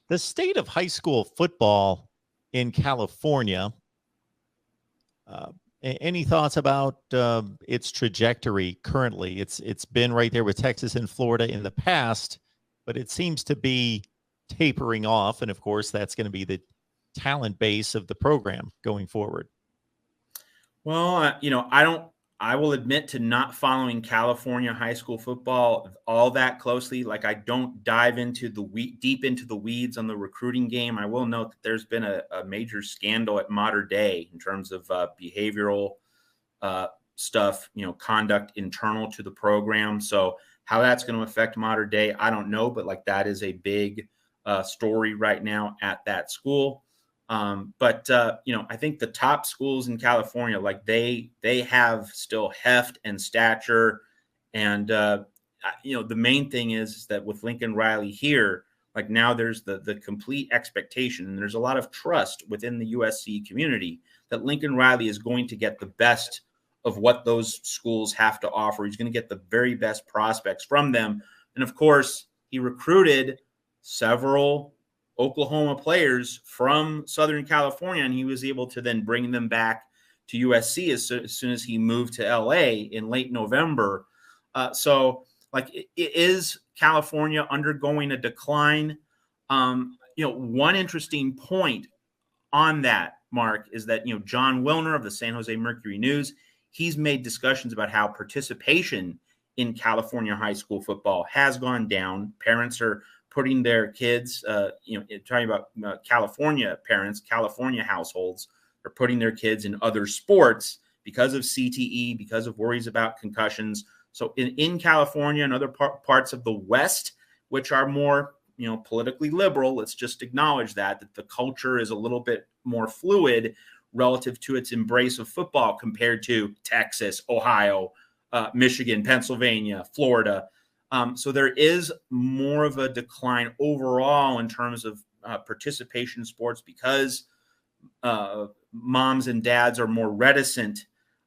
The state of high school football in California. Any thoughts about its trajectory currently? It's been right there with Texas and Florida in the past, but it seems to be tapering off, and of course, that's going to be the talent base of the program going forward. Well, I will admit to not following California high school football all that closely. Like, I don't dive into deep into the weeds on the recruiting game. I will note that there's been a major scandal at Mater Dei in terms of behavioral stuff, conduct internal to the program. So how that's going to affect Mater Dei, I don't know, but like that is a big story right now at that school. But I think the top schools in California, like they have still heft and stature. And, the main thing is that with Lincoln Riley here, like now there's the complete expectation, and there's a lot of trust within the USC community that Lincoln Riley is going to get the best of what those schools have to offer. He's going to get the very best prospects from them. And of course, he recruited several Oklahoma players from Southern California, and he was able to then bring them back to USC as soon as he moved to LA in late November. So is California undergoing a decline? One interesting point on that, Mark, is that, John Wilner of the San Jose Mercury News, he's made discussions about how participation in California high school football has gone down. Parents are putting their kids, talking about California parents, California households are putting their kids in other sports because of CTE, because of worries about concussions. So in California and other parts of the West, which are more, politically liberal, let's just acknowledge that the culture is a little bit more fluid relative to its embrace of football compared to Texas, Ohio, Michigan, Pennsylvania, Florida. So there is more of a decline overall in terms of participation in sports because moms and dads are more reticent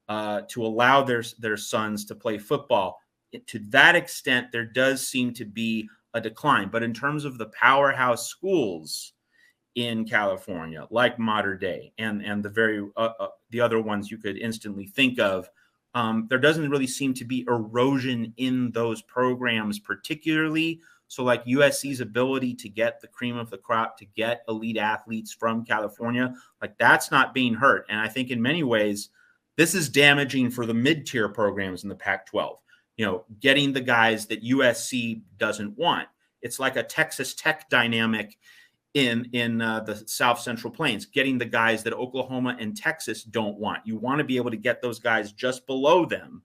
to allow their sons to play football. To that extent, there does seem to be a decline. But in terms of the powerhouse schools in California, like Mater Dei and the other ones you could instantly think of, there doesn't really seem to be erosion in those programs particularly. So like USC's ability to get the cream of the crop, to get elite athletes from California, like that's not being hurt. And I think in many ways, this is damaging for the mid-tier programs in the Pac-12, getting the guys that USC doesn't want. It's like a Texas Tech dynamic in the South Central Plains, getting the guys that Oklahoma and Texas don't want. You want to be able to get those guys just below them.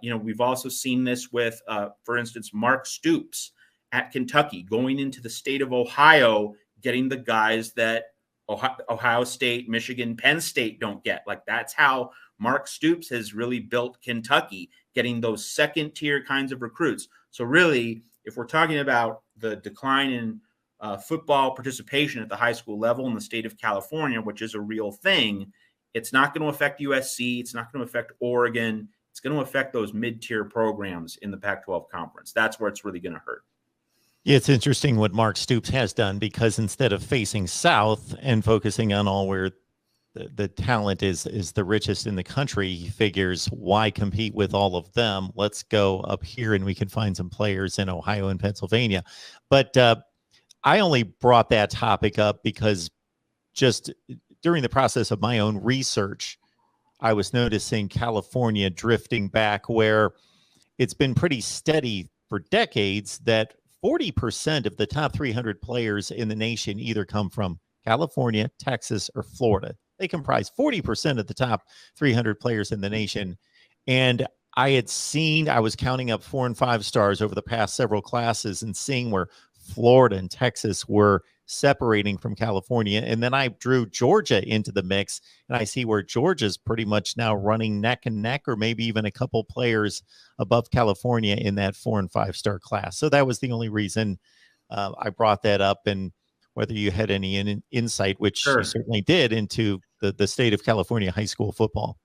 We've also seen this with, for instance, Mark Stoops at Kentucky going into the state of Ohio, getting the guys that Ohio State, Michigan, Penn State don't get. Like that's how Mark Stoops has really built Kentucky, getting those second tier kinds of recruits. So really, if we're talking about the decline in football participation at the high school level in the state of California, which is a real thing, it's not going to affect USC. It's not going to affect Oregon. It's going to affect those mid-tier programs in the Pac-12 conference. That's where it's really going to hurt. Yeah, it's interesting what Mark Stoops has done, because instead of facing south and focusing on all where the talent is the richest in the country, he figures, why compete with all of them? Let's go up here and we can find some players in Ohio and Pennsylvania. But I only brought that topic up because just during the process of my own research, I was noticing California drifting back, where it's been pretty steady for decades that 40% of the top 300 players in the nation either come from California, Texas, or Florida. They comprise 40% of the top 300 players in the nation. And I was counting up 4 and 5 stars over the past several classes and seeing where Florida and Texas were separating from California. And then I drew Georgia into the mix, and I see where Georgia's pretty much now running neck and neck, or maybe even a couple players above California in that 4 and 5 star class. So that was the only reason I brought that up, and whether you had any insight, which Sure. you certainly did, into the state of California high school football.